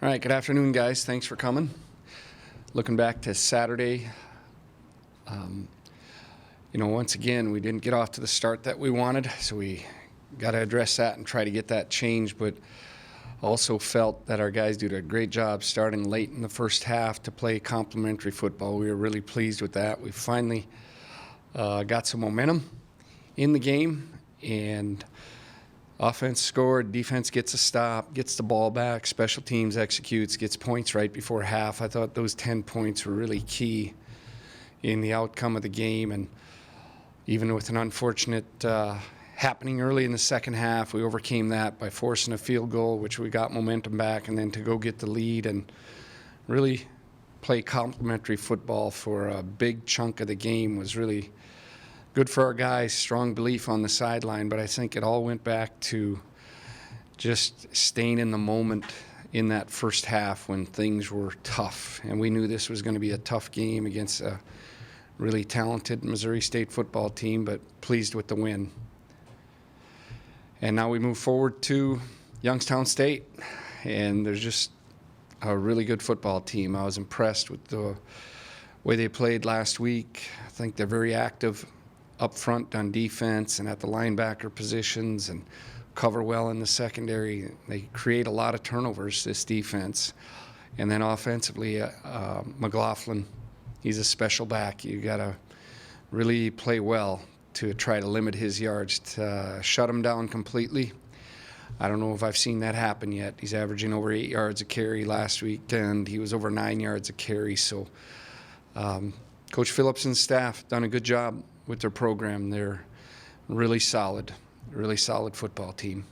All right, good afternoon, guys. Thanks for coming. Looking back to Saturday, once again, we didn't get off to the start that we wanted, so we got to address that and try to get that changed, but also felt that our guys did a great job starting late in the first half to play complementary football. We were really pleased with that. We finally got some momentum in the game, and offense scored, defense gets a stop, gets the ball back, special teams executes, gets points right before half. I thought those 10 points were really key in the outcome of the game, and even with an unfortunate happening early in the second half, we overcame that by forcing a field goal, which we got momentum back, and then to go get the lead and really play complementary football for a big chunk of the game was really good for our guys. Strong belief on the sideline, but I think it all went back to just staying in the moment in that first half when things were tough, and we knew this was going to be a tough game against a really talented Missouri State football team, but pleased with the win. And now we move forward to Youngstown State, and there's just a really good football team. I was impressed with the way they played last week. I think they're very active up front on defense and at the linebacker positions and cover well in the secondary. They create a lot of turnovers, this defense. And then offensively, McLaughlin, he's a special back. You got to really play well to try to limit his yards, to shut him down completely. I don't know if I've seen that happen yet. He's averaging over 8 yards a carry last week, and he was over 9 yards a carry. So Coach Phillips and staff done a good job with their program. They're really solid football team.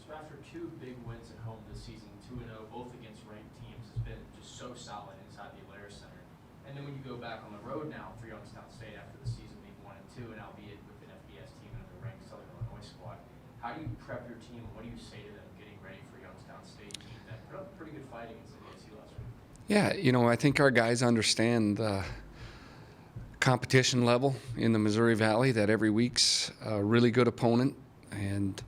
So after two big wins at home this season, 2-0, both against ranked teams, has been just so solid inside the Alair Center. And then when you go back on the road now for Youngstown State after the season being 1-2, and albeit with an FBS team and the ranked Southern Illinois squad, how do you prep your team, and what do you say to them getting ready for Youngstown State team that put up a pretty good fight against the ASU last week? Yeah, I think our guys understand the competition level in the Missouri Valley, that every week's a really good opponent, and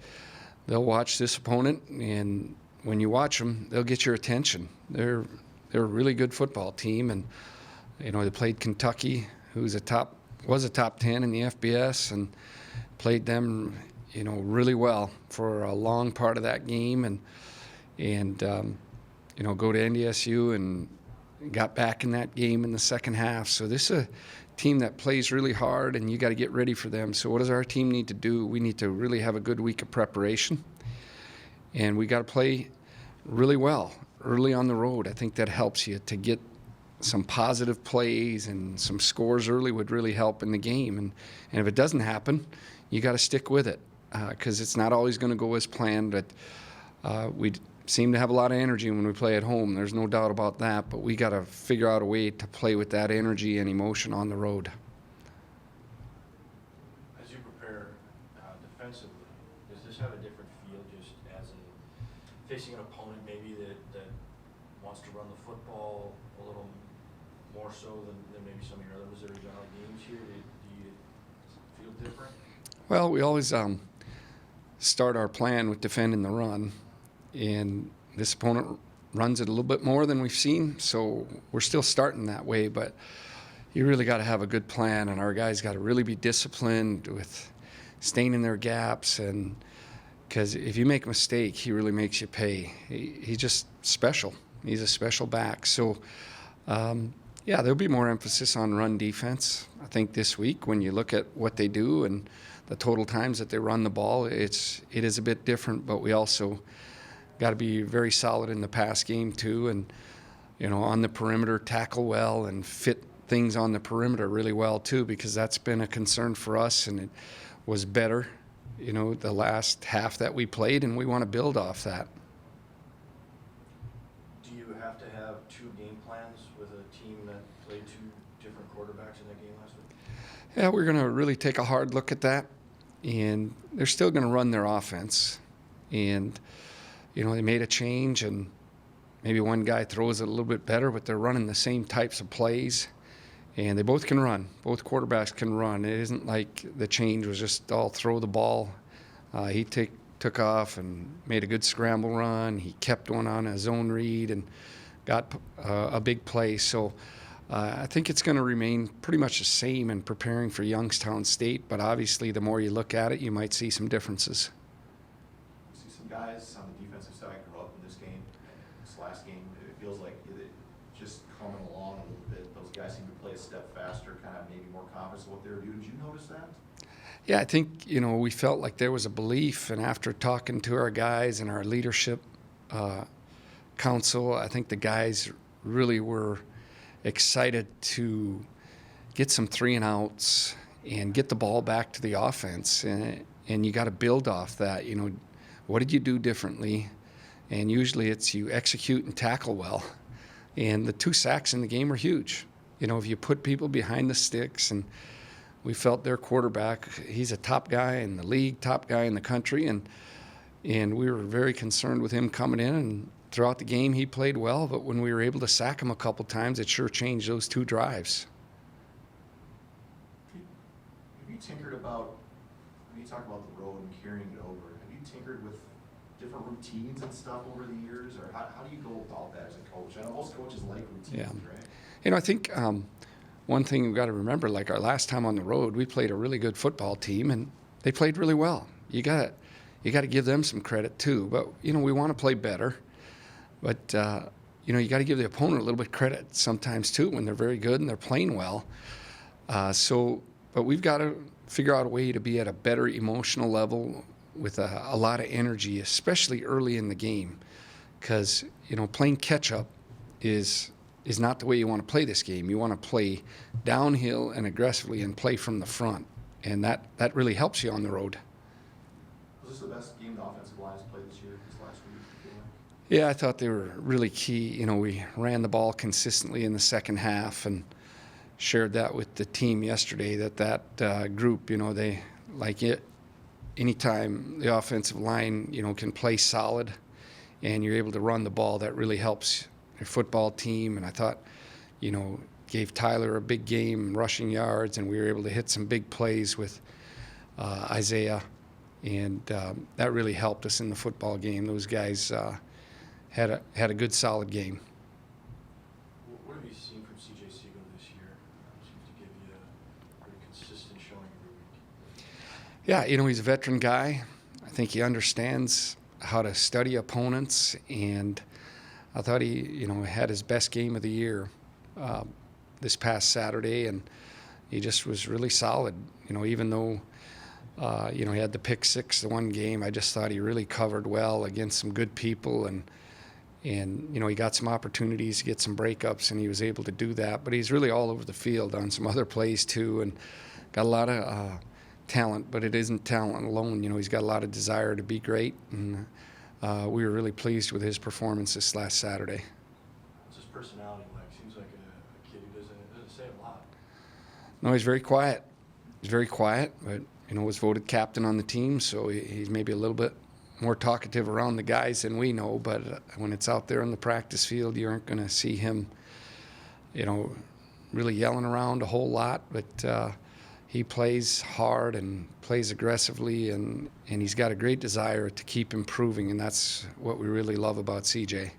they'll watch this opponent, and when you watch them, they'll get your attention. They're a really good football team, and they played Kentucky, who's was a top 10 in the FBS, and played them really well for a long part of that game, and go to NDSU and got back in that game in the second half. So this is a team that plays really hard, and you got to get ready for them. So what does our team need to do? We need to really have a good week of preparation, and we got to play really well early on the road. I think that helps you to get some positive plays, and some scores early would really help in the game. And if it doesn't happen, you got to stick with it, because it's not always going to go as planned. But we seem to have a lot of energy when we play at home. There's no doubt about that, but we got to figure out a way to play with that energy and emotion on the road. As you prepare defensively, does this have a different feel just as facing an opponent maybe that wants to run the football a little more so than maybe some of your other Missouri Valley games here? Do you feel different? Well, we always start our plan with defending the run, and this opponent runs it a little bit more than we've seen, so we're still starting that way. But you really got to have a good plan, and our guys got to really be disciplined with staying in their gaps, and because if you make a mistake, he really makes you pay. He's just special. He's a special back. So there'll be more emphasis on run defense. I think this week, when you look at what they do and the total times that they run the ball, it is a bit different, but we also got to be very solid in the pass game too, and on the perimeter, tackle well and fit things on the perimeter really well too, because that's been a concern for us, and it was better the last half that we played, and we want to build off that. Do you have to have two game plans with a team that played two different quarterbacks in that game last week? Yeah, we're going to really take a hard look at that, and they're still going to run their offense, and they made a change, and maybe one guy throws it a little bit better, but they're running the same types of plays, and they both can run. Both quarterbacks can run. It isn't like the change was just all throw the ball. He took off and made a good scramble run. He kept one on a zone read and got a big play. So I think it's going to remain pretty much the same in preparing for Youngstown State, but obviously the more you look at it, you might see some differences. You see some guys on the defensive side grow up in this game, this last game. It feels like it just coming along a little bit. Those guys seem to play a step faster, kind of maybe more confident in what they were doing. Did you notice that? Yeah, I think, we felt like there was a belief, and after talking to our guys and our leadership council, I think the guys really were excited to get some 3-and-outs and get the ball back to the offense. And you got to build off that. What did you do differently? And usually it's you execute and tackle well. And the 2 sacks in the game were huge. If you put people behind the sticks, and we felt their quarterback, he's a top guy in the league, top guy in the country, and we were very concerned with him coming in. And throughout the game, he played well, but when we were able to sack him a couple times, it sure changed those 2 drives. Have you tinkered about, when you talk about the road and carrying it over, have you tinkered with different routines and stuff over the years, or how do you go about that as a coach? I know most coaches like routines, right? I think one thing we've got to remember, like our last time on the road, we played a really good football team, and they played really well. You got to give them some credit too. But we want to play better. But you got to give the opponent a little bit credit sometimes too when they're very good and they're playing well. But we've got to figure out a way to be at a better emotional level with a lot of energy, especially early in the game, because playing catch up is not the way you want to play this game. You want to play downhill and aggressively and play from the front, and that really helps you on the road. Was this the best game the offensive line has played this year, this last week, you feel like? Yeah, I thought they were really key. We ran the ball consistently in the second half, and shared that with the team yesterday, that group, they like it. Anytime the offensive line, can play solid and you're able to run the ball, that really helps your football team. And I thought, gave Tyler a big game, rushing yards, and we were able to hit some big plays with Isaiah. And that really helped us in the football game. Those guys had a good, solid game. What have you seen from C.J. Siegel this year? Seems to give you a pretty consistent showing every week. Yeah, he's a veteran guy. I think he understands how to study opponents, and I thought he, had his best game of the year this past Saturday, and he just was really solid. Even though he had the pick 6 the one game, I just thought he really covered well against some good people, and he got some opportunities to get some breakups, and he was able to do that. But he's really all over the field on some other plays too, and got a lot of talent. But it isn't talent alone. He's got a lot of desire to be great, and we were really pleased with his performance this last Saturday. What's his personality like? Seems like a kid who doesn't say a lot. No, he's very quiet. He's very quiet, but was voted captain on the team, so he's maybe a little bit more talkative around the guys than we know. But when it's out there on the practice field, you aren't going to see him, really yelling around a whole lot. But he plays hard and plays aggressively, and he's got a great desire to keep improving, and that's what we really love about CJ.